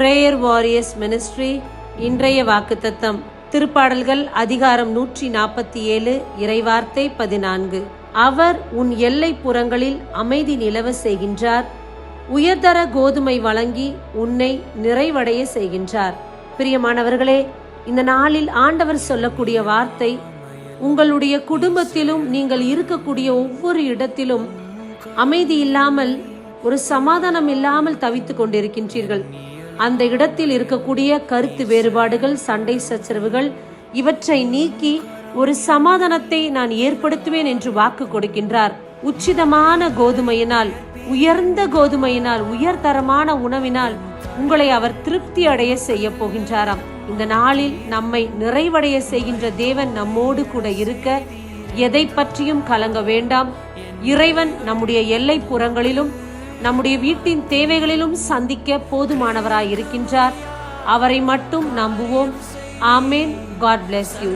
Prayer warriors ministry. இன்றைய வாக்குத்தத்தம் திருப்பாடல்கள் அதிகாரம் 147 இறைவார்த்தை 14. அவர் உன் எல்லை புறங்களில் அமைதி நிலவ செய்கின்றார், உயர்தர கோதுமை வழங்கி உன்னை நிறைவடைய செய்கின்றார். பிரியமானவர்களே, இந்த நாளில் ஆண்டவர் சொல்லக்கூடிய வார்த்தை, உங்களுடைய குடும்பத்திலும் நீங்கள் இருக்கக்கூடிய ஒவ்வொரு இடத்திலும் அமைதி இல்லாமல், ஒரு சமாதானம் இல்லாமல் தவித்துக் கொண்டிருக்கின்றீர்கள். அந்த இடத்தில் இருக்கக்கூடிய கருத்து வேறுபாடுகள், சண்டை சச்சரவுகள் இவற்றை நீக்கி ஒரு சமாதானத்தை நான் ஏற்படுத்துவேன் என்று வாக்கு கொடுக்கின்றார். உச்சிதமான கோதுமையினால், உயர்ந்த கோதுமையினால், உயர்தரமான உணவினால் உங்களை அவர் திருப்தி அடைய செய்ய போகின்றாராம். இந்த நாளில் நம்மை நிறைவடைய செய்கின்ற தேவன் நம்மோடு கூட இருக்க எதை பற்றியும் கலங்க வேண்டாம். இறைவன் நம்முடைய எல்லை புறங்களிலும் நம்முடைய வீட்டின் தேவைகளிலும் சந்திக்க போதுமானவராய் இருக்கின்றார். அவரை மட்டும் நம்புவோம். ஆமேன். God bless you.